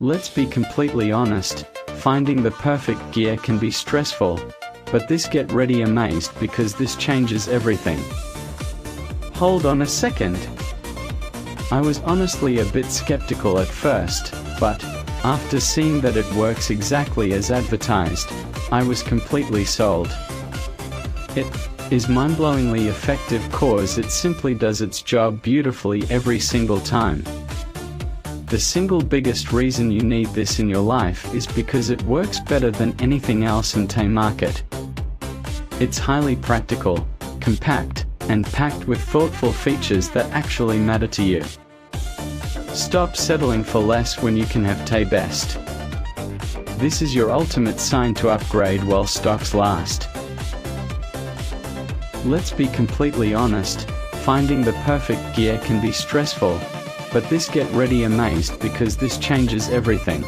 Let's be completely honest, finding the perfect gear can be stressful, but this get ready amazed because this changes everything. Hold on a second. I was honestly a bit skeptical at first, but after seeing that it works exactly as advertised, I was completely sold. It is mind-blowingly effective cause it simply does its job beautifully every single time. The single biggest reason you need this in your life is because it works better than anything else in the market. It's highly practical, compact, and packed with thoughtful features that actually matter to you. Stop settling for less when you can have the best. This is your ultimate sign to upgrade while stocks last. Let's be completely honest, finding the perfect gear can be stressful, but this get ready amazed because this changes everything.